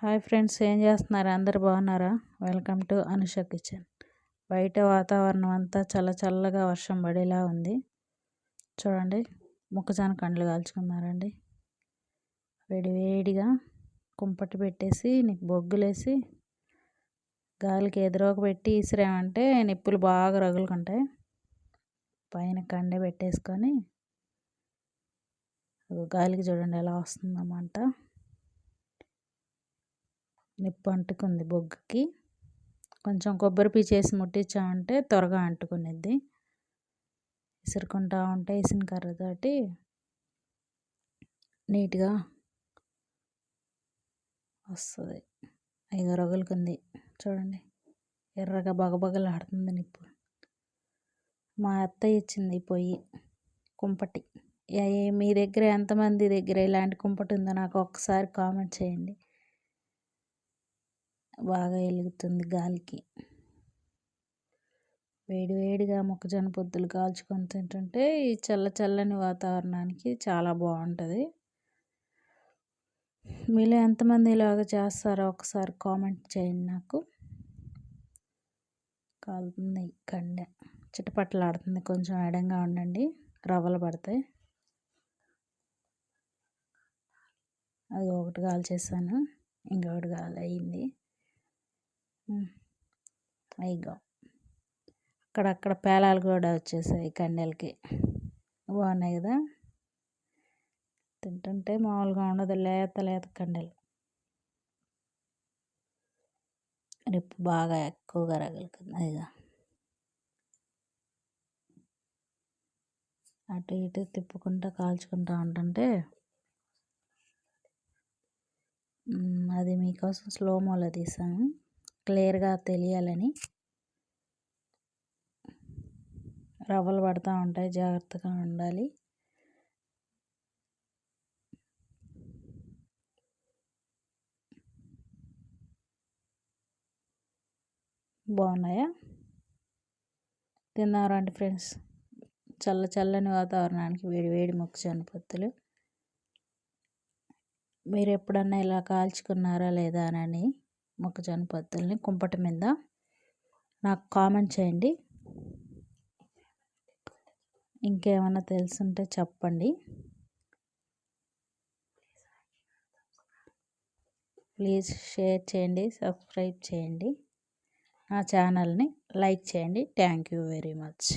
Hi friends, ఏం చేస్తున్నారు? అందరు బాగున్నారా? Welcome to Anusha kitchen. బయట వాతావరణం అంతా చల్లగా వర్షం పడేలా ఉంది. చూడండి, మొక్కజొన్న కండ్లు కాల్చుకున్నారండి. వేడిగా కుంపటి పెట్టేసి బొగ్గులేసి గాలికి ఎదురోక పెట్టి ఇసిరామంటే నిప్పులు బాగా రగులుకుంటాయి. పైన కండె పెట్టేసుకొని గాలికి చూడండి ఎలా వస్తుందన్నమాట. నిప్పు అంటుకుంది బొగ్గుకి. కొంచెం కొబ్బరి పీచేసి ముట్టించామంటే త్వరగా అంటుకునేది. ఇసురుకుంటా ఉంటే ఇసిన కర్రతోటి నీట్గా వస్తుంది. ఐదు రగులుకుంది చూడండి, ఎర్రగా బగబగలాడుతుంది నిప్పు. మా అత్తయ్య ఇచ్చింది పొయ్యి కుంపటి. మీ దగ్గర ఎంతమంది దగ్గర ఇలాంటి కుంపటి ఉందో నాకు ఒక్కసారి కామెంట్ చేయండి. బాగా వెలుగుతుంది గాలికి. వేడిగా మొక్కజొన్న పొత్తులు కాల్చుకొని తింటుంటే ఈ చల్లని వాతావరణానికి చాలా బాగుంటుంది. మీలో ఎంతమంది ఇలాగ చేస్తారో ఒకసారి కామెంట్ చేయండి. నాకు కాలుతుంది కండె, చిటపట్లాడుతుంది. కొంచెం ఎడంగా ఉండండి, రవ్వలు పడతాయి. అది ఒకటి కాల్చేసాను, ఇంకొకటి అయింది. అయిగా అక్కడక్కడ పేలాలు కూడా వచ్చేసాయి కండెలకి. బాగున్నాయి కదా, తింటుంటే మామూలుగా ఉండదు. లేత కండెలు. నిప్పు బాగా ఎక్కువగా రగులుకుంది. అదిగా అటు ఇటు తిప్పుకుంటూ కాల్చుకుంటూ ఉంటుంటే అది మీకోసం స్లోమోలో తీసాను, క్లియర్గా తెలియాలని. రవ్వలు పడుతూ ఉంటాయి, జాగ్రత్తగా ఉండాలి. బాగున్నాయా? తిన్నారండి ఫ్రెండ్స్. చల్లని వాతావరణానికి వేడి మొక్కజొన్న పొత్తులు. మీరు ఎప్పుడన్నా ఇలా కాల్చుకున్నారా లేదా అని మొక్కజొన్న పొత్తుల్ని కుంపటి మీద నాకు కామెంట్ చేయండి. ఇంకేమైనా తెలుసుంటే చెప్పండి. ప్లీజ్ షేర్ చేయండి, సబ్స్క్రైబ్ చేయండి, నా ఛానల్ని లైక్ చేయండి. Thank you very much.